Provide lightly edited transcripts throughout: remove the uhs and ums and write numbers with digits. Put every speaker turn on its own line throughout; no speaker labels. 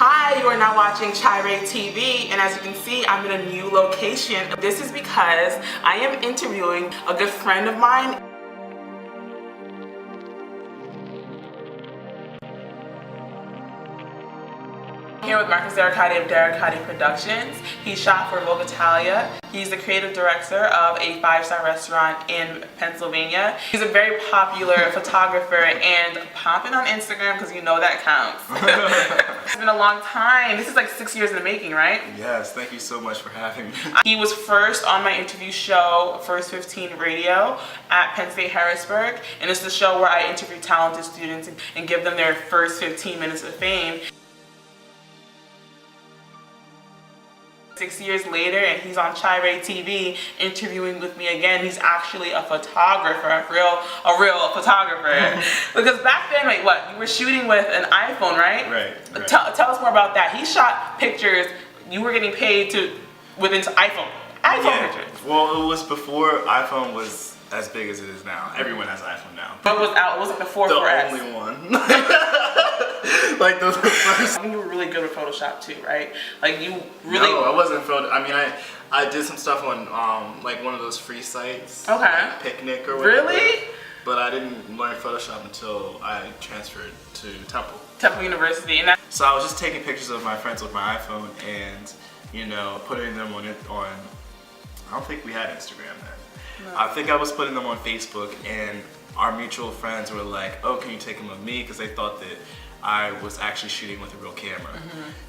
Hi, you are now watching Chire TV, and as you can see, I'm in a new location. This is because I am interviewing a good friend of mine. I'm here with Marcus Derricotté of Derricotté Productions. He shot for Vogue Italia. He's the creative director of a 5-star restaurant in Pennsylvania. He's a very popular photographer and popping on Instagram because you know that counts. It's been a long time. This is like 6 years in the making, right?
Yes, thank you so much for having me.
He was first on my interview show, First 15 Radio, at Penn State Harrisburg. And it's the show where I interview talented students and give them their first 15 minutes of fame. 6 years later, and he's on Chire TV interviewing with me again. He's actually a photographer, a real photographer. Because back then, wait, what? You were shooting with an iPhone, right?
Right.
Tell us more about that. He shot pictures. You were getting paid with an iPhone pictures.
Well, it was before iPhone was as big as it is now. Everyone has iPhone now.
But it was out. It wasn't the 4S.
The only one. Like the first.
You were really good with Photoshop too, right? Like you really.
No, I wasn't photo. I mean, I did some stuff on like one of those free sites.
Okay.
Like Picnic or whatever.
Really?
But I didn't learn Photoshop until I transferred to
Temple University, and
so I was just taking pictures of my friends with my iPhone and putting them on I don't think we had Instagram then. No. I think I was putting them on Facebook, and our mutual friends were like, "Oh, can you take them of me?" Because they thought that I was actually shooting with a real camera.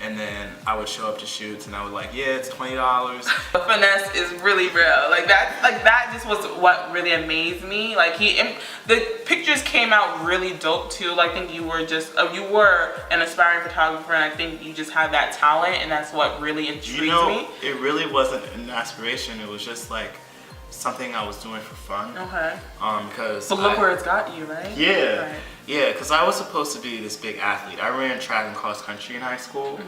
And then I would show up to shoots and I would like, yeah, it's $20.
The finesse is really real. Like that just was what really amazed me. Like the pictures came out really dope too. Like I think you were you were an aspiring photographer, and I think you just had that talent, and that's what really intrigued me.
It really wasn't an aspiration. It was just like something I was doing for fun.
Okay.
But
look where it's got you, right?
Yeah.
Right.
Yeah, because I was supposed to be this big athlete. I ran track and cross country in high school,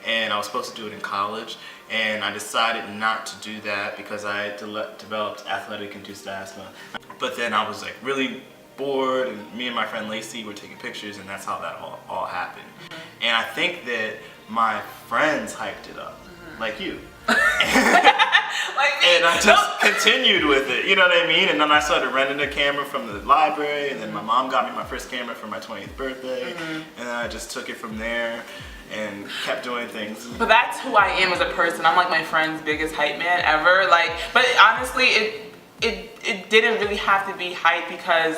and I was supposed to do it in college, and I decided not to do that because I developed athletic-induced asthma. But then I was like really bored, and me and my friend Lacey were taking pictures, and that's how that all happened. And I think that my friends hyped it up, like you. And I just continued with it, you know what I mean? And then I started renting a camera from the library, and then my mom got me my first camera for my 20th birthday, and then I just took it from there and kept doing things.
But that's who I am as a person. I'm like my friend's biggest hype man ever. Like, but honestly, it didn't really have to be hype because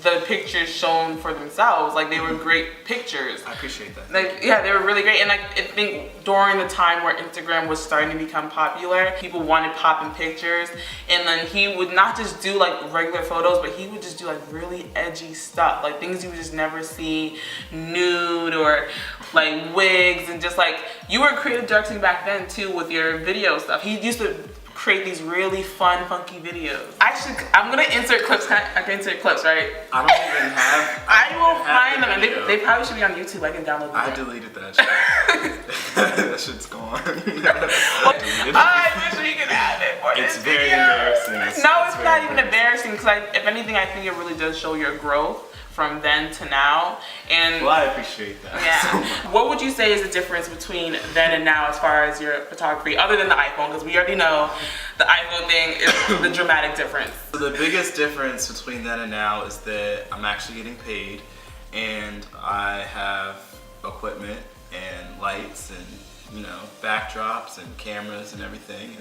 the pictures shown for themselves, like they were great pictures.
I appreciate that.
Like, yeah, they were really great. And like, I think during the time where Instagram was starting to become popular, people wanted popping pictures, and then he would not just do like regular photos, but he would just do like really edgy stuff, like things you would just never see, nude or like wigs, and just like, you were creative directing back then too with your video stuff. He used to create these really fun, funky videos. Actually, I'm gonna insert clips. I can insert clips, right?
I don't even have.
I will find them, and they probably should be on YouTube. I can download them.
I deleted that shit. That shit's gone.
I wish we could have it for
It's
this
very
video.
embarrassing.
No, it's not even embarrassing, because if anything, I think it really does show your growth from then to now. And
well, I appreciate that.
Yeah.
So
what would you say is the difference between then and now as far as your photography, other than the iPhone? Because we already know the iPhone thing is the dramatic difference.
So the biggest difference between then and now is that I'm actually getting paid, and I have equipment and lights and backdrops and cameras and everything.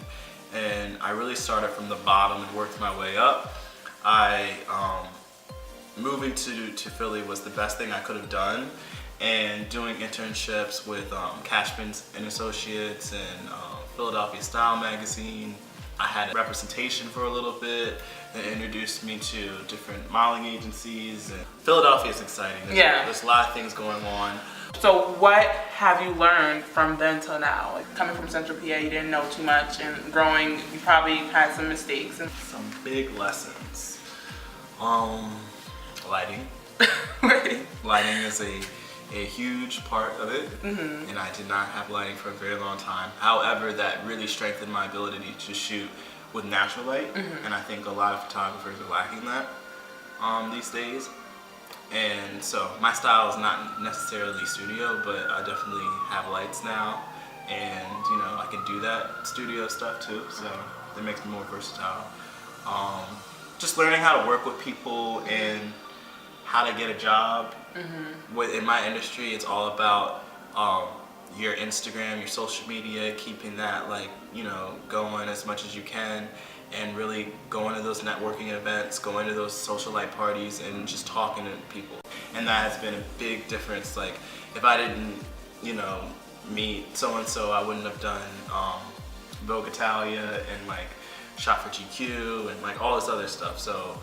And I really started from the bottom and worked my way up. Moving to Philly was the best thing I could have done, and doing internships with Cashman and Associates and Philadelphia Style Magazine. I had representation for a little bit. It introduced me to different modeling agencies. And Philadelphia is exciting. There's a lot of things going on.
So what have you learned from then till now? Like, coming from Central PA, you didn't know too much, and growing, you probably had some mistakes. And
some big lessons. Lighting. Lighting is a huge part of it, and I did not have lighting for a very long time. However, that really strengthened my ability to shoot with natural light, and I think a lot of photographers are lacking that these days. And so my style is not necessarily studio, but I definitely have lights now, and you know, I can do that studio stuff too, so that makes me more versatile. Just learning how to work with people and how to get a job. In my industry, it's all about your Instagram, your social media, keeping that, like, you know, going as much as you can, and really going to those networking events, going to those socialite parties, and just talking to people. And that has been a big difference. Like, if I didn't, you know, meet so-and-so, I wouldn't have done Vogue Italia and like Shop for GQ and like all this other stuff. So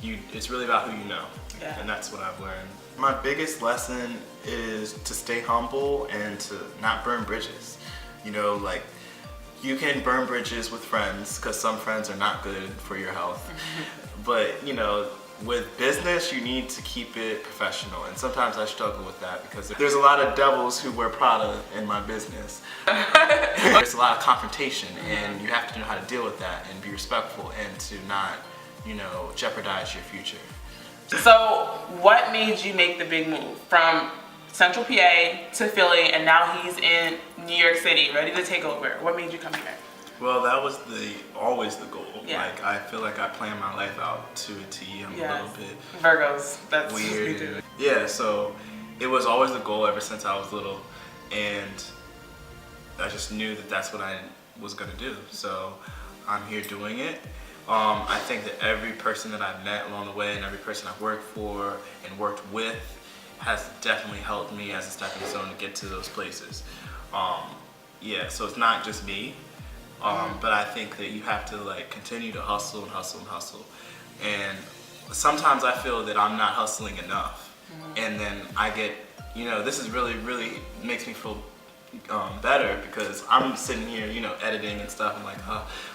it's really about who you know.
Yeah.
And that's what I've learned. My biggest lesson is to stay humble and to not burn bridges. You know, like, you can burn bridges with friends, because some friends are not good for your health. But, you know, with business, you need to keep it professional. And sometimes I struggle with that, because there's a lot of devils who wear Prada in my business. There's a lot of confrontation, and you have to know how to deal with that and be respectful and to not, you know, jeopardize your future.
So what made you make the big move from Central PA to Philly, and now he's in New York City, ready to take over? What made you come here?
Well, that was always the goal.
Yeah.
Like, I feel like I planned my life out to a T. I'm a little bit
Virgos, that's
weird.
what we do.
Yeah, so it was always the goal ever since I was little, and I just knew that that's what I was gonna do. So I'm here doing it. I think that every person that I've met along the way and every person I've worked for and worked with has definitely helped me as a stepping stone to get to those places. Yeah, so it's not just me, but I think that you have to like continue to hustle and hustle and hustle. And sometimes I feel that I'm not hustling enough. And then I get, you know, this is really makes me feel better, because I'm sitting here, you know, editing and stuff. I'm like,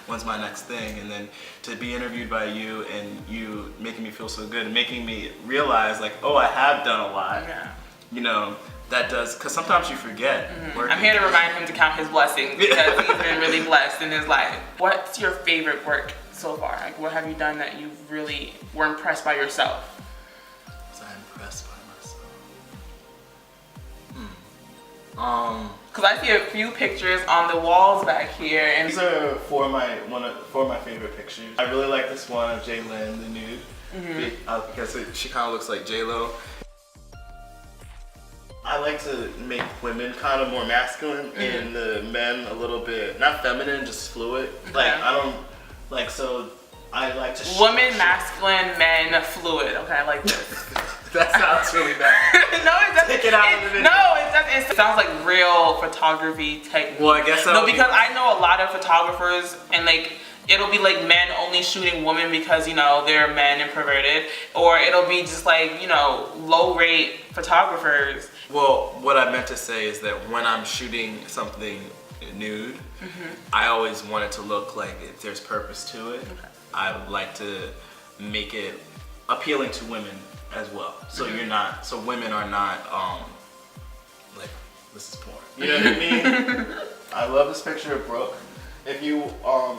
when's my next thing? And then to be interviewed by you and you making me feel so good and making me realize, like, oh, I have done a lot.
Yeah.
You know, that does, because sometimes you forget.
I'm here to remind him to count his blessings, because he's been really blessed in his life. What's your favorite work so far? Like, what have you done that you really were impressed by yourself?
Was I impressed by myself?
Because I see a few pictures on the walls back here, and
These are four of my favorite pictures. I really like this one of J-Lyn, the nude, because she kind of looks like J-Lo. I like to make women kind of more masculine and the men a little bit, not feminine, just fluid. Like, I don't, like, so I like to
women masculine, men fluid. Okay, I like this.
That sounds really bad.
No, it doesn't.
Take it out of the video.
No, it doesn't. It sounds like real photography technique.
Well, I guess
no, because I know a lot of photographers, and like, it'll be like men only shooting women because, you know, they're men and perverted, or it'll be just like, you know, low rate photographers.
Well, what I meant to say is that when I'm shooting something nude, I always want it to look like there's purpose to it. I would like to make it appealing to women as well. So so women are not like, this is porn. You know what I mean? I love this picture of Brooke. If you,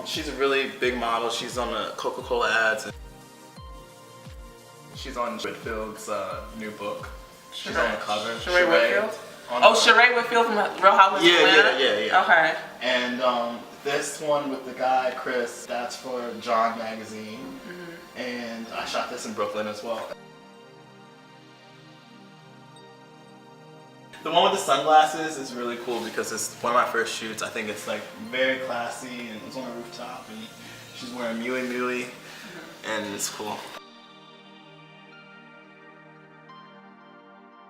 she's a really big model. She's on the Coca-Cola ads. And she's on Whitfield's new book. She's on the cover.
Sheree Whitfield? Oh, Sheree Whitfield from Real Housewives of Atlanta?
Yeah.
Okay.
And this one with the guy, Chris, that's for John Magazine. And I shot this in Brooklyn as well. The one with the sunglasses is really cool because it's one of my first shoots. I think it's like very classy, and it's on a rooftop, and she's wearing Mewy, and it's cool.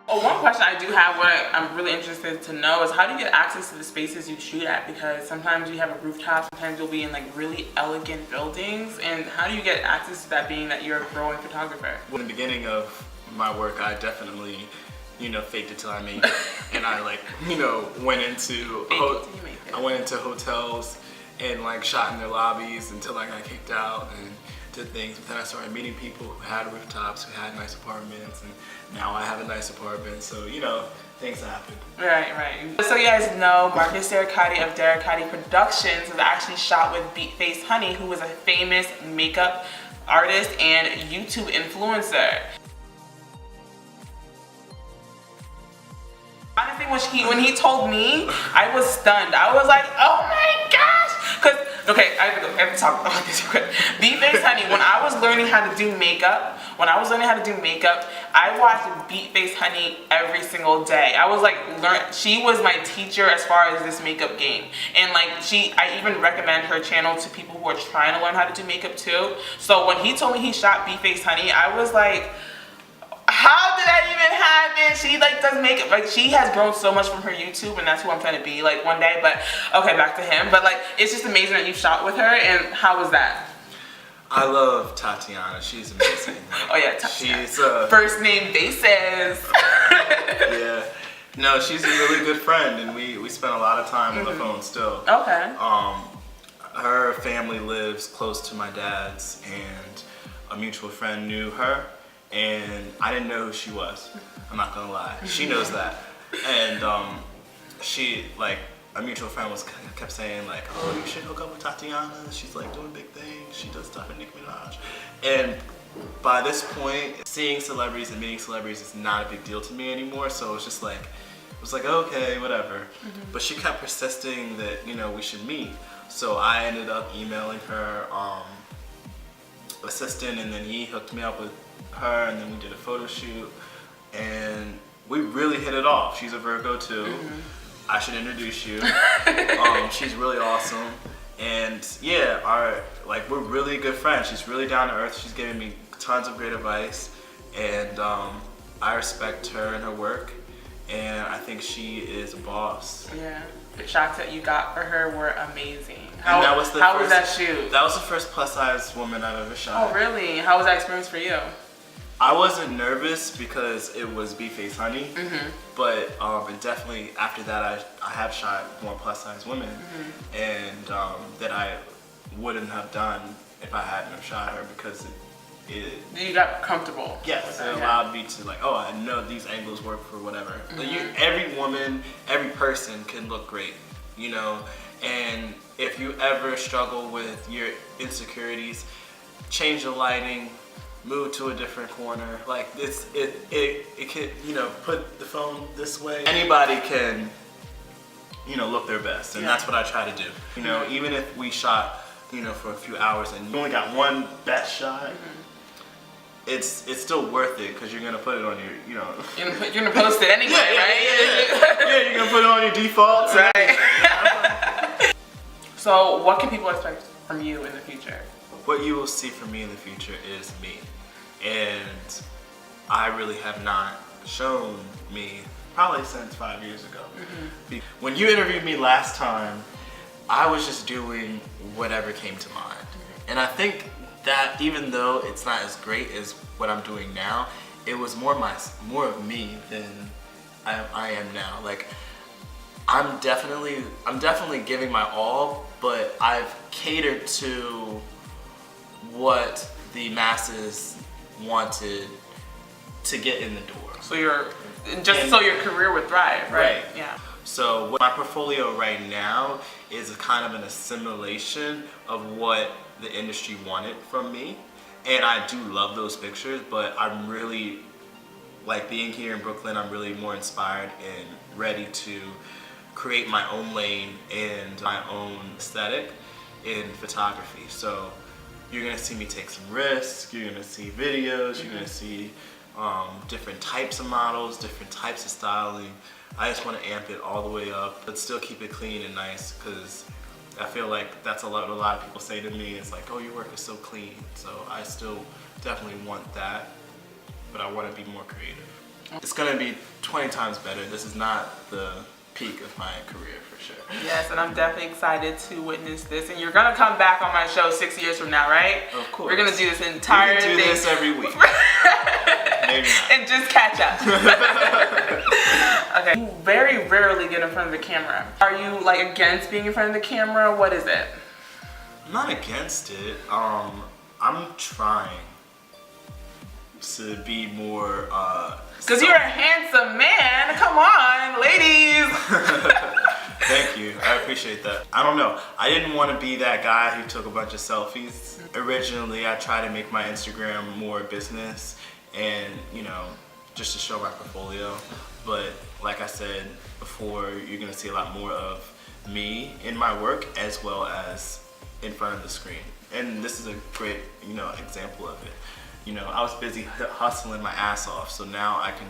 Oh, one question I do have, what I'm really interested to know, is how do you get access to the spaces you shoot at? Because sometimes you have a rooftop, sometimes you'll be in like really elegant buildings, and how do you get access to that, being that you're a growing photographer?
In the beginning of my work, I definitely, you know, faked it till I made it, and I like, you know, went into hotels and like shot in their lobbies until I got kicked out and did things. But then I started meeting people who had rooftops, who had nice apartments, and now I have a nice apartment. So, you know, things happen.
Right. So you guys know Marcus Derricotté of Derricotté Productions was actually shot with Beatface Honey, who was a famous makeup artist and YouTube influencer. when he told me, I was stunned. I was like, oh my gosh. Cause okay, I have to talk about this real quick. Beatface Honey, when I was learning how to do makeup, I watched Beatface Honey every single day. I was like, she was my teacher as far as this makeup game. And like I even recommend her channel to people who are trying to learn how to do makeup too. So when he told me he shot Beatface Honey, I was like, how did that even happen? She like does makeup, like she has grown so much from her YouTube, and that's who I'm trying to be like one day. But okay, back to him. But like, it's just amazing that you shot with her. And how was that?
I love Tatiana. She's amazing.
Oh yeah, Tatiana.
She's
first name basis.
Yeah. No, she's a really good friend, and we spend a lot of time on the phone still.
Okay.
Her family lives close to my dad's, and a mutual friend knew her. And I didn't know who she was. I'm not gonna lie. She knows that. And she, like, a mutual friend kept saying like, oh, you should hook up with Tatiana. She's like doing big things. She does stuff with Nicki Minaj. And by this point, seeing celebrities and meeting celebrities is not a big deal to me anymore. So it's just like, it was like, okay, whatever. But she kept persisting that, you know, we should meet. So I ended up emailing her assistant, and then he hooked me up with her, and then we did a photo shoot, and we really hit it off. She's a Virgo too. I should introduce you. She's really awesome, and yeah, we're really good friends. She's really down to earth. She's giving me tons of great advice, and I respect her and her work, and I think she is a boss. Yeah.
The shots that you got for her were amazing.
How was
that shoot?
That was the first plus-size woman I've ever shot.
Oh really? How was that experience for you?
I wasn't nervous because it was Beatface Honey, but it definitely, after that, I have shot more plus-size women, and that I wouldn't have done if I hadn't have shot her, because
you got comfortable.
Yes, it allowed me to like, oh, I know these angles work for whatever. Every woman, every person can look great, you know, and if you ever struggle with your insecurities, change the lighting, move to a different corner. Like it can, you know, put the phone this way. Anybody can, you know, look their best, and that's what I try to do. You know, even if we shot, you know, for a few hours and you only got one best shot, it's still worth it, because you're gonna put it on your, you know.
You're gonna post it anyway, right?
Yeah, you're gonna put it on your defaults.
Right. So, what can people expect from you in the future?
What you will see from me in the future is me. And I really have not shown me probably since 5 years ago. When you interviewed me last time, I was just doing whatever came to mind. And I think that even though it's not as great as what I'm doing now, it was more of me than I am now. Like, I'm definitely giving my all, but I've catered to what the masses wanted to get in the door. So so your career would thrive, right? Yeah. So my portfolio right now is kind of an assimilation of what the industry wanted from me. And I do love those pictures, but I'm really, like, being here in Brooklyn, I'm really more inspired and ready to create my own lane and my own aesthetic in photography. So you're gonna see me take some risks, you're gonna see videos, you're gonna see different types of models, different types of styling. I just want to amp it all the way up, but still keep it clean and nice, because I feel like that's a lot of people say to me. It's like, oh, your work is so clean. So I still definitely want that, but I want to be more creative. It's gonna be 20 times better. This is not the peak of my career, for sure. Yes, and I'm definitely excited to witness this. And you're gonna come back on my show 6 years from now, right? Of course. We're gonna do this entire thing. We can do this every week. Maybe not. And just catch up. Okay. You very rarely get in front of the camera. Are you like against being in front of the camera? What is it? I'm not against it. I'm trying to be more because you're a handsome man. Come on, ladies. Thank you. I appreciate that. I don't know. I didn't want to be that guy who took a bunch of selfies. Originally, I tried to make my Instagram more business and, you know, just to show my portfolio. But like I said before, you're gonna see a lot more of me in my work as well as in front of the screen. And this is a great, example of it. I was busy hustling my ass off, so now I can,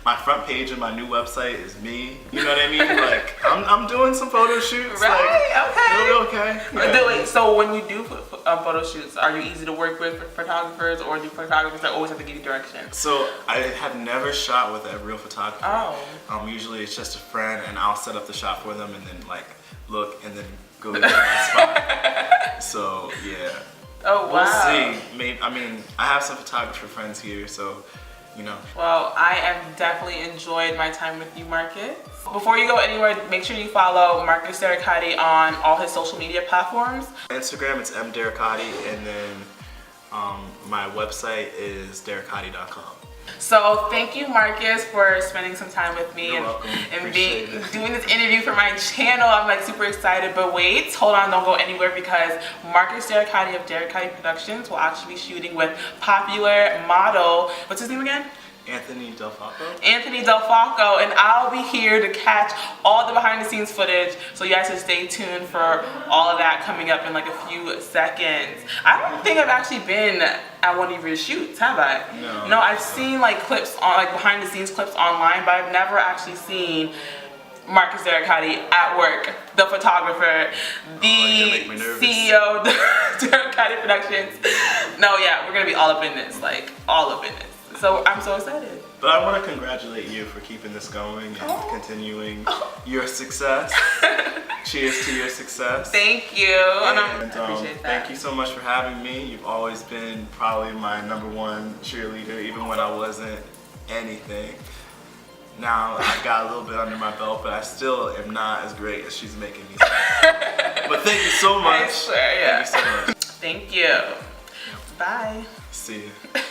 my front page of my new website is me. You know what I mean? Like, I'm doing some photo shoots.
Right,
like,
okay.
Yeah.
So when you do photo shoots, are you easy to work with photographers, or do photographers that always have to give you direction?
So I have never shot with a real photographer.
Oh.
Usually it's just a friend, and I'll set up the shot for them and then like look and then go to the spot. So yeah.
Oh wow.
We'll see. Maybe, I have some photographer friends here, so
Well, I have definitely enjoyed my time with you, Marcus. Before you go anywhere, make sure you follow Marcus Derricotté on all his social media platforms.
Instagram, it's mderricotté, and then my website is derricotté.com.
So thank you, Marcus, for spending some time with me
You're welcome.
and
Appreciate
doing this interview for my channel. I'm like super excited, but wait, hold on, don't go anywhere, because Marcus Derricotté of Derricotté Productions will actually be shooting with popular model, what's his name again?
Anthony Delfalco.
Anthony Delfalco, and I'll be here to catch all the behind the scenes footage, so you guys should stay tuned for all of that coming up in like a few seconds. I don't think I've actually been at one of your shoots, have I?
No.
No, I've seen like clips on, like behind the scenes clips online, but I've never actually seen Marcus Derricotté at work, the photographer, the CEO of Derricotté Productions. No, yeah, we're gonna be all up in this, like all up in this. So I'm so excited.
But I want to congratulate you for keeping this going and continuing your success. Cheers to your success.
Thank you.
And,
I appreciate that.
Thank you so much for having me. You've always been probably my #1 cheerleader, even when I wasn't anything. Now I got a little bit under my belt, but I still am not as great as she's making me sound. But thank you so much.
I swear, yeah.
Thank you so much.
Thank you. Bye.
See you.